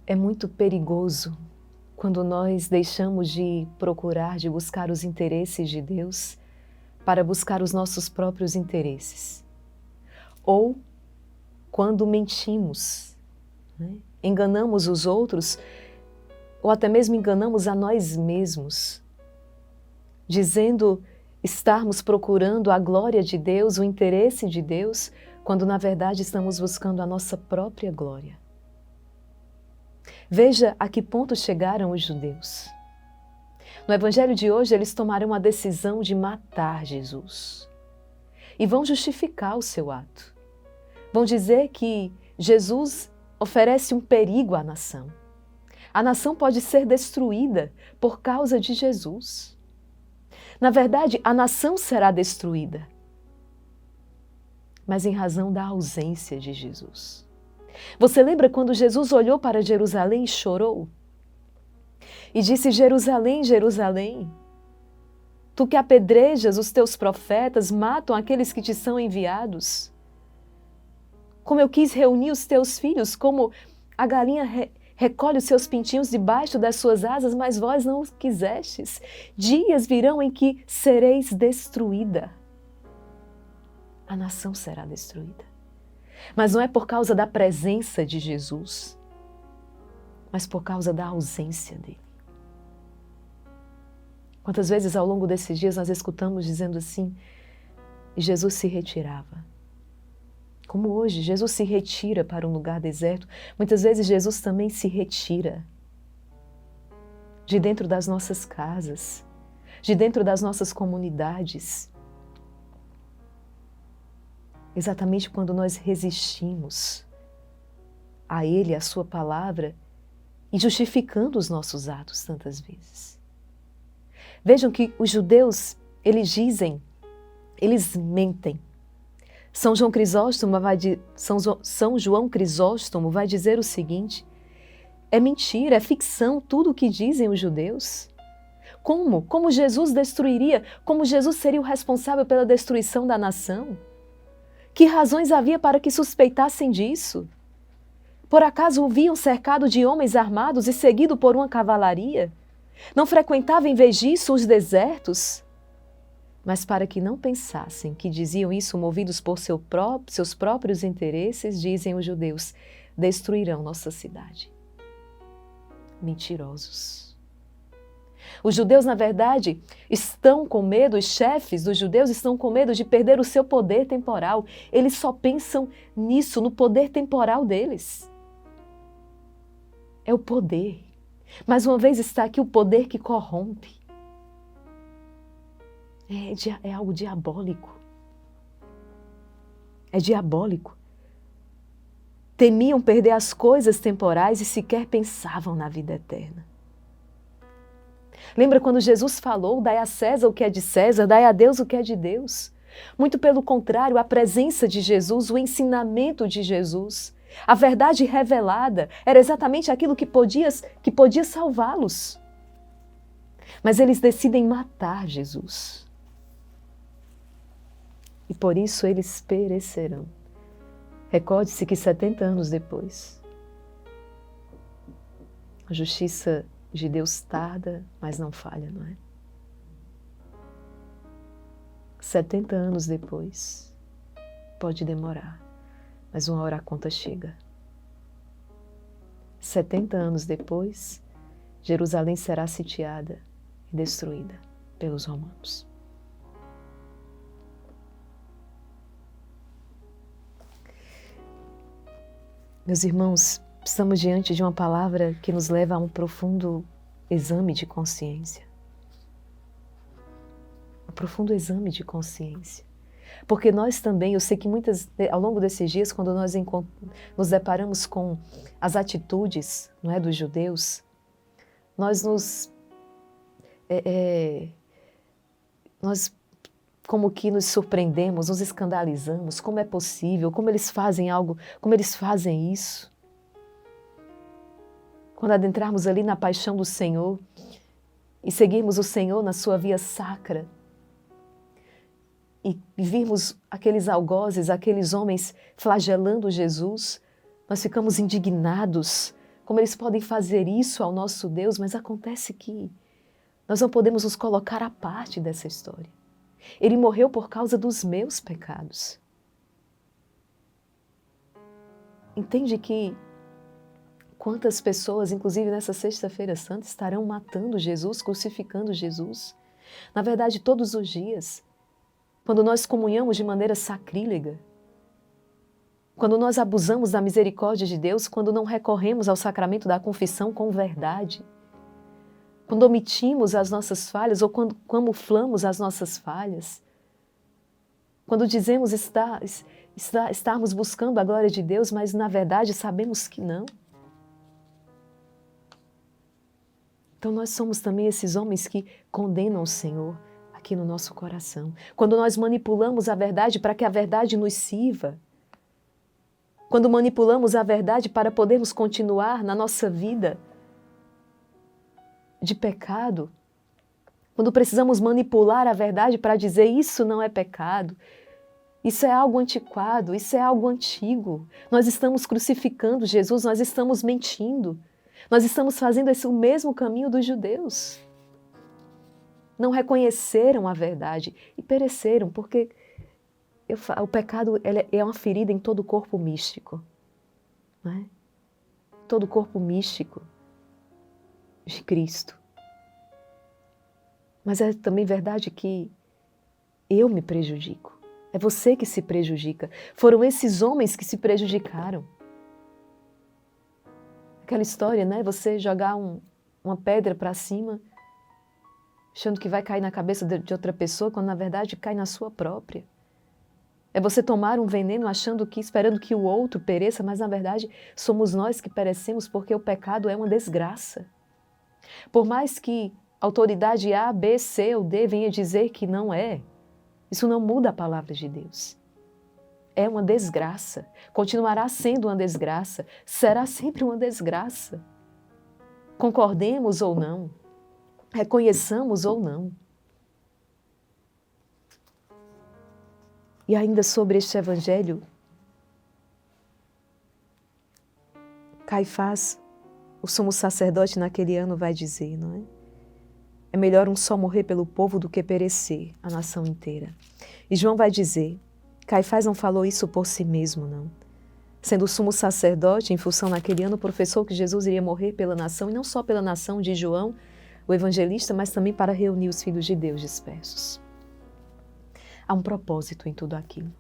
É muito perigoso quando nós deixamos de procurar, de buscar os interesses de Deus para buscar os nossos próprios interesses. Ou quando mentimos, né? Enganamos os outros, ou até mesmo enganamos a nós mesmos, dizendo estarmos procurando a glória de Deus, o interesse de Deus, quando na verdade estamos buscando a nossa própria glória. Veja a que ponto chegaram os judeus. No evangelho de hoje, eles tomaram a decisão de matar Jesus. E vão justificar o seu ato. Vão dizer que Jesus oferece um perigo à nação. A nação pode ser destruída por causa de Jesus. Na verdade, a nação será destruída, mas em razão da ausência de Jesus. Você lembra quando Jesus olhou para Jerusalém e chorou? E disse: Jerusalém, Jerusalém, tu que apedrejas os teus profetas, matam aqueles que te são enviados. Como eu quis reunir os teus filhos, como a galinha recolhe os seus pintinhos debaixo das suas asas, mas vós não os quisestes. Dias virão em que sereis destruída. A nação será destruída. Mas não é por causa da presença de Jesus, mas por causa da ausência dele. Quantas vezes ao longo desses dias nós escutamos dizendo assim, e Jesus se retirava. Como hoje, Jesus se retira para um lugar deserto. Muitas vezes Jesus também se retira de dentro das nossas casas, de dentro das nossas comunidades. Exatamente quando nós resistimos a Ele, a Sua palavra, e justificando os nossos atos tantas vezes. Vejam que os judeus, eles dizem, eles mentem. São João Crisóstomo vai dizer o seguinte: é mentira, é ficção tudo o que dizem os judeus. Como? Como Jesus destruiria? Como Jesus seria o responsável pela destruição da nação? Que razões havia para que suspeitassem disso? Por acaso o viam cercado de homens armados e seguido por uma cavalaria? Não frequentava em vez disso os desertos? Mas para que não pensassem que diziam isso movidos por seus próprios interesses, dizem os judeus, destruirão nossa cidade. Mentirosos. Os judeus, na verdade, estão com medo, os chefes dos judeus estão com medo de perder o seu poder temporal. Eles só pensam nisso, no poder temporal deles. É o poder. Mais uma vez está aqui o poder que corrompe. É algo diabólico. É diabólico. Temiam perder as coisas temporais e sequer pensavam na vida eterna. Lembra quando Jesus falou, dai a César o que é de César, dai a Deus o que é de Deus? Muito pelo contrário, a presença de Jesus, o ensinamento de Jesus, a verdade revelada, era exatamente aquilo que podia salvá-los. Mas eles decidem matar Jesus. E por isso eles perecerão. Recorde-se que 70 anos depois, a justiça de Deus tarda, mas não falha, não é? 70 anos depois, pode demorar, mas uma hora a conta chega. 70 anos depois, Jerusalém será sitiada e destruída pelos romanos. Meus irmãos, estamos diante de uma palavra que nos leva a um profundo exame de consciência. Um profundo exame de consciência. Porque nós também, eu sei que ao longo desses dias, quando nós nos deparamos com as atitudes, não é, dos judeus, nós como que nos surpreendemos, nos escandalizamos, como é possível, como eles fazem algo, como eles fazem isso. Quando adentrarmos ali na paixão do Senhor e seguirmos o Senhor na sua via sacra e virmos aqueles algozes, aqueles homens flagelando Jesus, nós ficamos indignados Como eles podem fazer isso ao nosso Deus, mas acontece que nós não podemos nos colocar à parte dessa história. Ele morreu por causa dos meus pecados. Entende que quantas pessoas, inclusive nessa Sexta-feira Santa, estarão matando Jesus, crucificando Jesus? Na verdade, todos os dias, quando nós comunhamos de maneira sacrílega, quando nós abusamos da misericórdia de Deus, quando não recorremos ao sacramento da confissão com verdade, quando omitimos as nossas falhas ou quando camuflamos as nossas falhas, quando dizemos estarmos buscando a glória de Deus, mas na verdade sabemos que não. Então nós somos também esses homens que condenam o Senhor aqui no nosso coração. Quando nós manipulamos a verdade para que a verdade nos sirva, quando manipulamos a verdade para podermos continuar na nossa vida de pecado, quando precisamos manipular a verdade para dizer isso não é pecado, isso é algo antiquado, isso é algo antigo. Nós estamos crucificando Jesus, nós estamos mentindo. Nós estamos fazendo o mesmo caminho dos judeus. Não reconheceram a verdade e pereceram, porque o pecado é uma ferida em todo o corpo místico. Não é? Todo o corpo místico de Cristo. Mas é também verdade que eu me prejudico. É você que se prejudica. Foram esses homens que se prejudicaram. Aquela história, né? Você jogar uma pedra para cima, achando que vai cair na cabeça de outra pessoa, quando na verdade cai na sua própria. É você tomar um veneno esperando que o outro pereça, mas na verdade somos nós que perecemos porque o pecado é uma desgraça. Por mais que a autoridade A, B, C ou D venha dizer que não é, isso não muda a palavra de Deus. É uma desgraça, continuará sendo uma desgraça, será sempre uma desgraça. Concordemos ou não, reconheçamos ou não. E ainda sobre este evangelho, Caifás, o sumo sacerdote naquele ano, vai dizer, não é? É melhor um só morrer pelo povo do que perecer a nação inteira. E João vai dizer, Caifás não falou isso por si mesmo, não. Sendo o sumo sacerdote, em função naquele ano, professou que Jesus iria morrer pela nação, e não só pela nação de João, o evangelista, mas também para reunir os filhos de Deus dispersos. Há um propósito em tudo aquilo.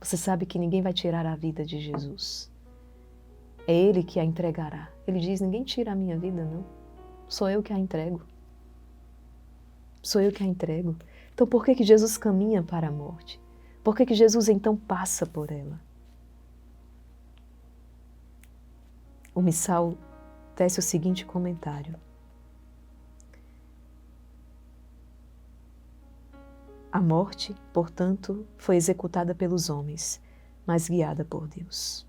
Você sabe que ninguém vai tirar a vida de Jesus. É Ele que a entregará. Ele diz, ninguém tira a minha vida, não. Sou eu que a entrego. Sou eu que a entrego. Então por que Jesus caminha para a morte? Por que Jesus então passa por ela? O Missal tece o seguinte comentário. A morte, portanto, foi executada pelos homens, mas guiada por Deus.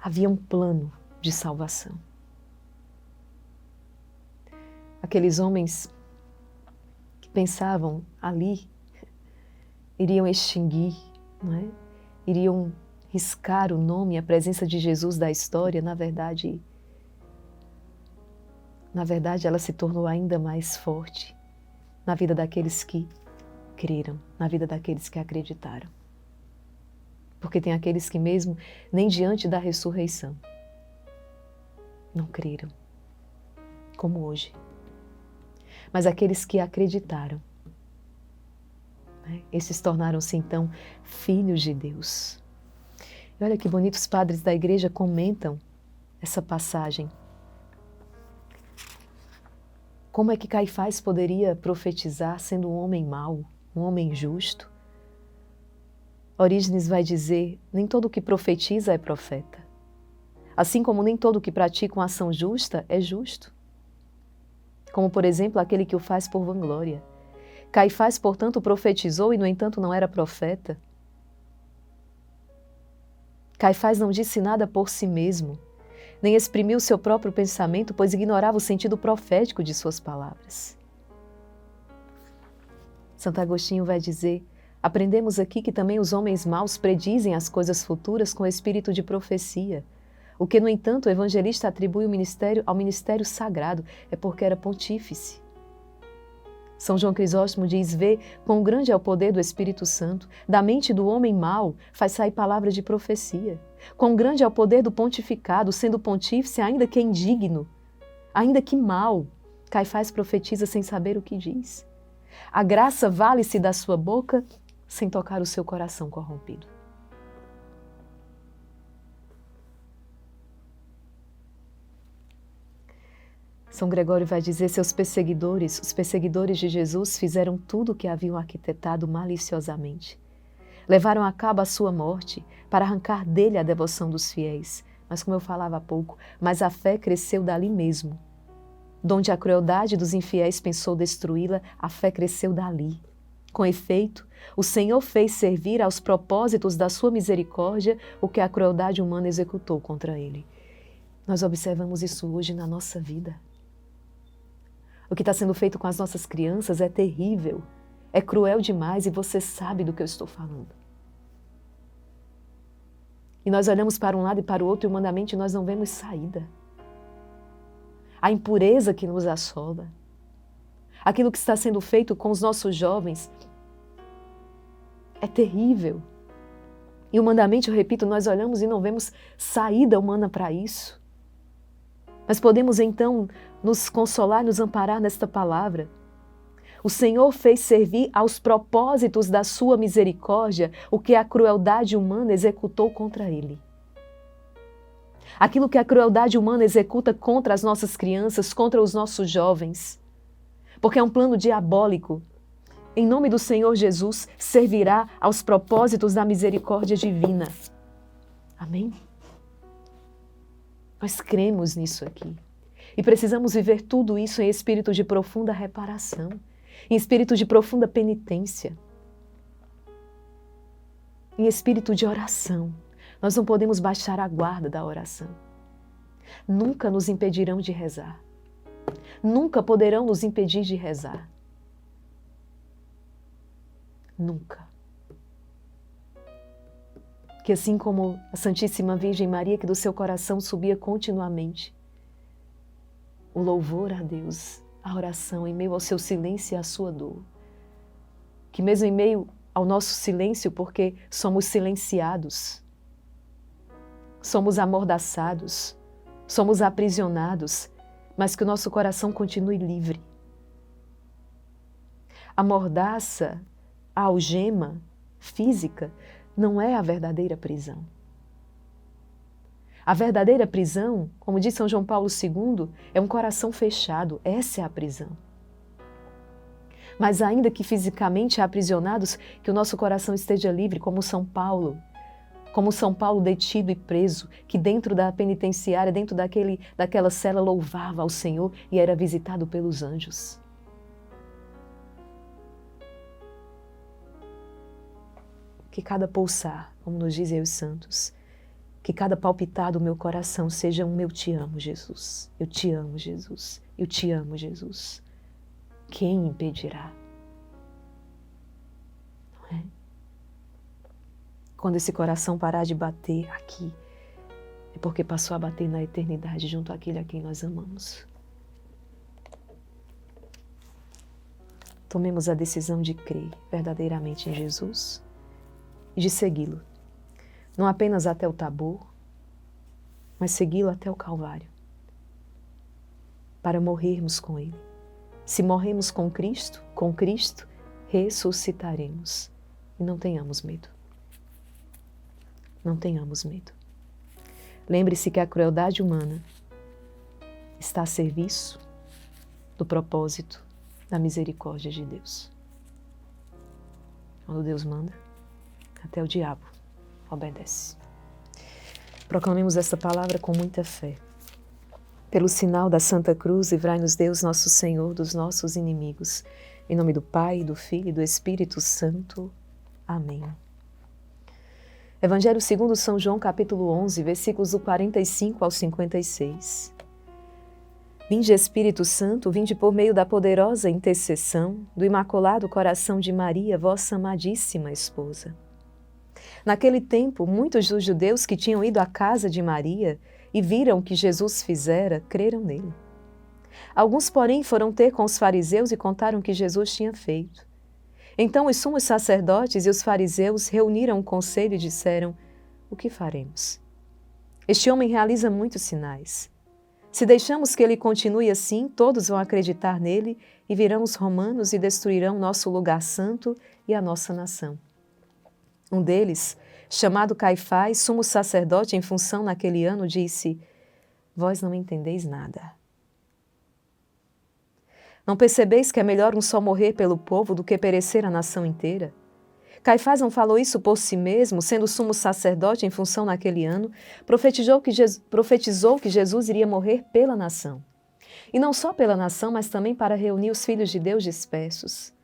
Havia um plano de salvação. Aqueles homens que pensavam ali iriam extinguir, não é? Iriam riscar o nome e a presença de Jesus da história, na verdade ela se tornou ainda mais forte na vida daqueles que creram, na vida daqueles que acreditaram. Porque tem aqueles que mesmo nem diante da ressurreição não creram, como hoje. Mas aqueles que acreditaram, né, esses tornaram-se então filhos de Deus. E olha que bonito, os padres da igreja comentam essa passagem. Como é que Caifás poderia profetizar sendo um homem mau, um homem justo? Orígenes vai dizer, nem todo que profetiza é profeta. Assim como nem todo que pratica uma ação justa é justo. Como, por exemplo, aquele que o faz por vanglória. Caifás, portanto, profetizou e, no entanto, não era profeta. Caifás não disse nada por si mesmo, nem exprimiu seu próprio pensamento, pois ignorava o sentido profético de suas palavras. Santo Agostinho vai dizer, Aprendemos aqui que também os homens maus predizem as coisas futuras com espírito de profecia. O que, no entanto, o evangelista atribui ao ministério sagrado é porque era pontífice. São João Crisóstomo diz: vê quão grande é o poder do Espírito Santo, da mente do homem mau faz sair palavras de profecia. Quão grande é o poder do pontificado, sendo pontífice, ainda que indigno, ainda que mau, Caifás profetiza sem saber o que diz. A graça vale-se da sua boca sem tocar o seu coração corrompido. São Gregório vai dizer: seus perseguidores, os perseguidores de Jesus, fizeram tudo o que haviam arquitetado maliciosamente. Levaram a cabo a sua morte para arrancar dele a devoção dos fiéis. Mas, como eu falava há pouco, mas a fé cresceu dali mesmo. Donde a crueldade dos infiéis pensou destruí-la, a fé cresceu dali. Com efeito, o Senhor fez servir aos propósitos da sua misericórdia o que a crueldade humana executou contra ele. Nós observamos isso hoje na nossa vida. O que está sendo feito com as nossas crianças é terrível, é cruel demais e você sabe do que eu estou falando. E nós olhamos para um lado e para o outro e humanamente nós não vemos saída. A impureza que nos assola, aquilo que está sendo feito com os nossos jovens é terrível. E humanamente, eu repito, nós olhamos e não vemos saída humana para isso. Mas podemos então nos consolar, nos amparar nesta palavra. O Senhor fez servir aos propósitos da sua misericórdia o que a crueldade humana executou contra ele. Aquilo que a crueldade humana executa contra as nossas crianças, contra os nossos jovens. Porque é um plano diabólico. Em nome do Senhor Jesus, servirá aos propósitos da misericórdia divina. Amém? Nós cremos nisso aqui. E precisamos viver tudo isso em espírito de profunda reparação, em espírito de profunda penitência, em espírito de oração. Nós não podemos baixar a guarda da oração. Nunca nos impedirão de rezar. Nunca poderão nos impedir de rezar. Nunca. Que assim como a Santíssima Virgem Maria, que do seu coração subia continuamente o louvor a Deus, a oração em meio ao seu silêncio e à sua dor. Que mesmo em meio ao nosso silêncio, porque somos silenciados, somos amordaçados, somos aprisionados, mas que o nosso coração continue livre. A mordaça, a algema física não é a verdadeira prisão. A verdadeira prisão, como diz São João Paulo II, é um coração fechado. Essa é a prisão. Mas ainda que fisicamente aprisionados, que o nosso coração esteja livre, como São Paulo detido e preso, que dentro da penitenciária, dentro daquela cela, louvava ao Senhor e era visitado pelos anjos. Que cada pulsar, como nos dizem os santos, que cada palpitar do meu coração seja um eu te amo, Jesus. Eu te amo, Jesus. Eu te amo, Jesus. Quem impedirá? Não é? Quando esse coração parar de bater aqui, é porque passou a bater na eternidade junto àquele a quem nós amamos. Tomemos a decisão de crer verdadeiramente em Jesus e de segui-lo, não apenas até o Tabor, mas segui-lo até o Calvário, para morrermos com Ele. Se morremos com Cristo, ressuscitaremos. E não tenhamos medo. Não tenhamos medo. Lembre-se que a crueldade humana está a serviço do propósito da misericórdia de Deus. Quando Deus manda, até o diabo obedece. Proclamemos esta palavra com muita fé. Pelo sinal da Santa Cruz, livrai-nos Deus, nosso Senhor, dos nossos inimigos. Em nome do Pai, do Filho e do Espírito Santo. Amém. Evangelho segundo São João, capítulo 11, versículos do 45 ao 56. Vinde Espírito Santo, vinde por meio da poderosa intercessão do Imaculado Coração de Maria, vossa amadíssima esposa. Naquele tempo, muitos dos judeus que tinham ido à casa de Maria e viram o que Jesus fizera, creram nele. Alguns, porém, foram ter com os fariseus e contaram o que Jesus tinha feito. Então os sumos sacerdotes e os fariseus reuniram um conselho e disseram: o que faremos? Este homem realiza muitos sinais. Se deixamos que ele continue assim, todos vão acreditar nele e virão os romanos e destruirão nosso lugar santo e a nossa nação. Um deles, chamado Caifás, sumo sacerdote em função naquele ano, disse: vós não entendeis nada. Não percebeis que é melhor um só morrer pelo povo do que perecer a nação inteira? Caifás não falou isso por si mesmo, sendo sumo sacerdote em função naquele ano, profetizou que Jesus iria morrer pela nação. E não só pela nação, mas também para reunir os filhos de Deus dispersos.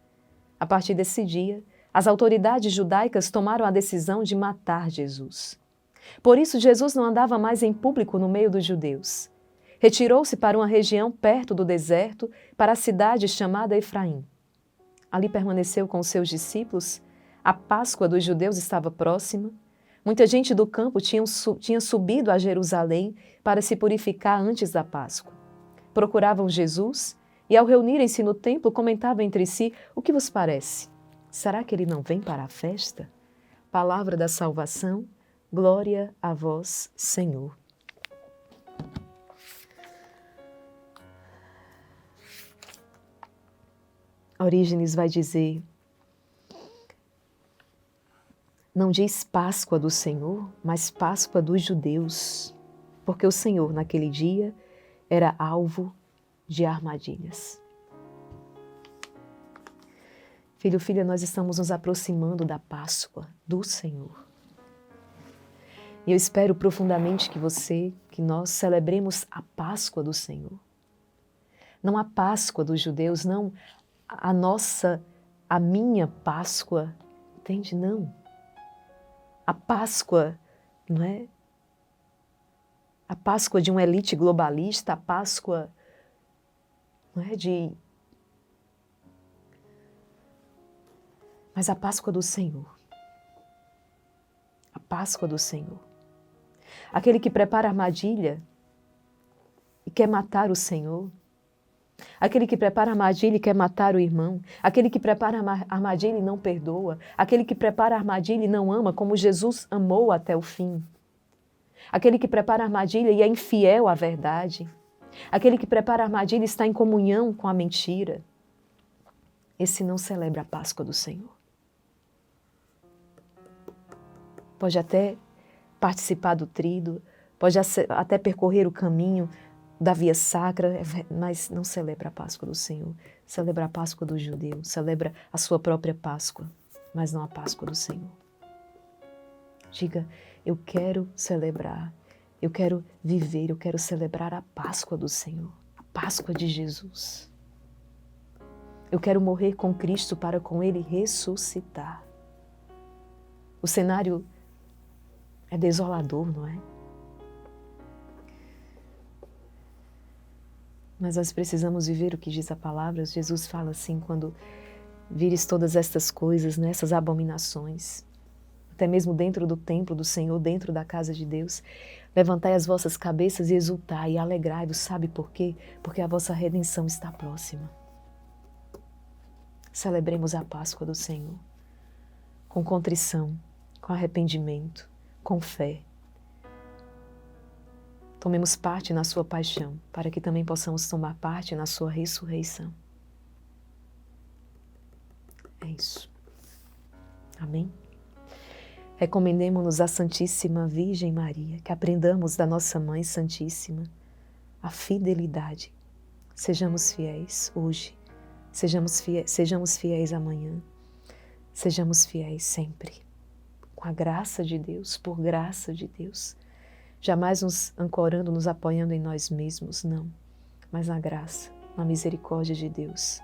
A partir desse dia, as autoridades judaicas tomaram a decisão de matar Jesus. Por isso, Jesus não andava mais em público no meio dos judeus. Retirou-se para uma região perto do deserto, para a cidade chamada Efraim. Ali permaneceu com os seus discípulos. A Páscoa dos judeus estava próxima. Muita gente do campo tinha subido a Jerusalém para se purificar antes da Páscoa. Procuravam Jesus e, ao reunirem-se no templo, comentavam entre si: o que vos parece? Será que ele não vem para a festa? Palavra da salvação, glória a vós, Senhor. Orígenes vai dizer: não diz Páscoa do Senhor, mas Páscoa dos judeus, porque o Senhor, naquele dia, era alvo de armadilhas. Filho, filha, nós estamos nos aproximando da Páscoa do Senhor. E eu espero profundamente que nós celebremos a Páscoa do Senhor. Não a Páscoa dos judeus, não a minha Páscoa, entende? Não. A Páscoa, não é? A Páscoa de uma elite globalista, a Páscoa, não é, mas a Páscoa do Senhor. A Páscoa do Senhor. Aquele que prepara armadilha e quer matar o Senhor. Aquele que prepara armadilha e quer matar o irmão. Aquele que prepara armadilha e não perdoa. Aquele que prepara armadilha e não ama como Jesus amou até o fim. Aquele que prepara armadilha e é infiel à verdade. Aquele que prepara armadilha e está em comunhão com a mentira. Esse não celebra a Páscoa do Senhor. Pode até participar do tríduo, pode até percorrer o caminho da via sacra, mas não celebra a Páscoa do Senhor. Celebra a Páscoa do judeu, celebra a sua própria Páscoa, mas não a Páscoa do Senhor. Diga: eu quero celebrar, eu quero viver, eu quero celebrar a Páscoa do Senhor, a Páscoa de Jesus. Eu quero morrer com Cristo para com Ele ressuscitar. O cenário é desolador, não é? Mas nós precisamos viver o que diz a palavra. Jesus fala assim: quando vires todas estas coisas, né, essas abominações, até mesmo dentro do templo do Senhor, dentro da casa de Deus, levantai as vossas cabeças e exultai e alegrai-vos. Sabe por quê? Porque a vossa redenção está próxima. Celebremos a Páscoa do Senhor com contrição, com arrependimento, com fé. Tomemos parte na sua paixão, para que também possamos tomar parte na sua ressurreição. É isso. Amém? Recomendemo-nos à Santíssima Virgem Maria, que aprendamos da nossa Mãe Santíssima a fidelidade. Sejamos fiéis hoje, sejamos fiéis amanhã, sejamos fiéis sempre. Com a graça de Deus, por graça de Deus. Jamais nos ancorando, nos apoiando em nós mesmos, não. Mas na graça, na misericórdia de Deus.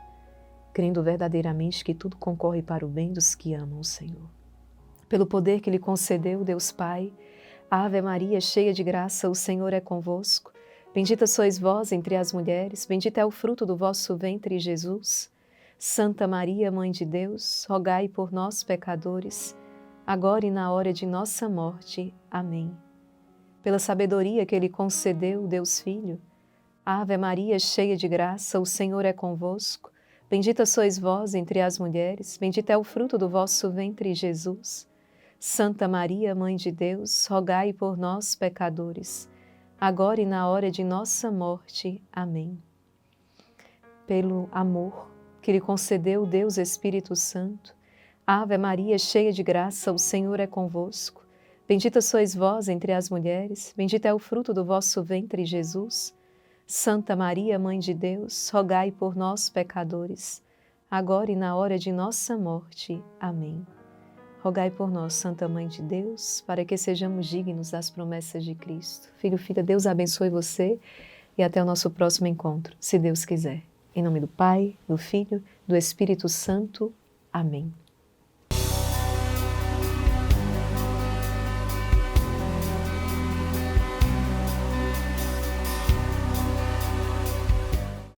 Crendo verdadeiramente que tudo concorre para o bem dos que amam o Senhor. Pelo poder que lhe concedeu Deus Pai, Ave Maria, cheia de graça, o Senhor é convosco. Bendita sois vós entre as mulheres, bendito é o fruto do vosso ventre, Jesus. Santa Maria, Mãe de Deus, rogai por nós, pecadores, agora e na hora de nossa morte. Amém. Pela sabedoria que Ele concedeu, Deus Filho, Ave Maria, cheia de graça, o Senhor é convosco. Bendita sois vós entre as mulheres, bendito é o fruto do vosso ventre, Jesus. Santa Maria, Mãe de Deus, rogai por nós, pecadores, agora e na hora de nossa morte. Amém. Pelo amor que lhe concedeu Deus Espírito Santo, Ave Maria, cheia de graça, o Senhor é convosco. Bendita sois vós entre as mulheres, bendito é o fruto do vosso ventre, Jesus. Santa Maria, Mãe de Deus, rogai por nós, pecadores, agora e na hora de nossa morte. Amém. Rogai por nós, Santa Mãe de Deus, para que sejamos dignos das promessas de Cristo. Filho, filha, Deus abençoe você e até o nosso próximo encontro, se Deus quiser. Em nome do Pai, do Filho, do Espírito Santo. Amém.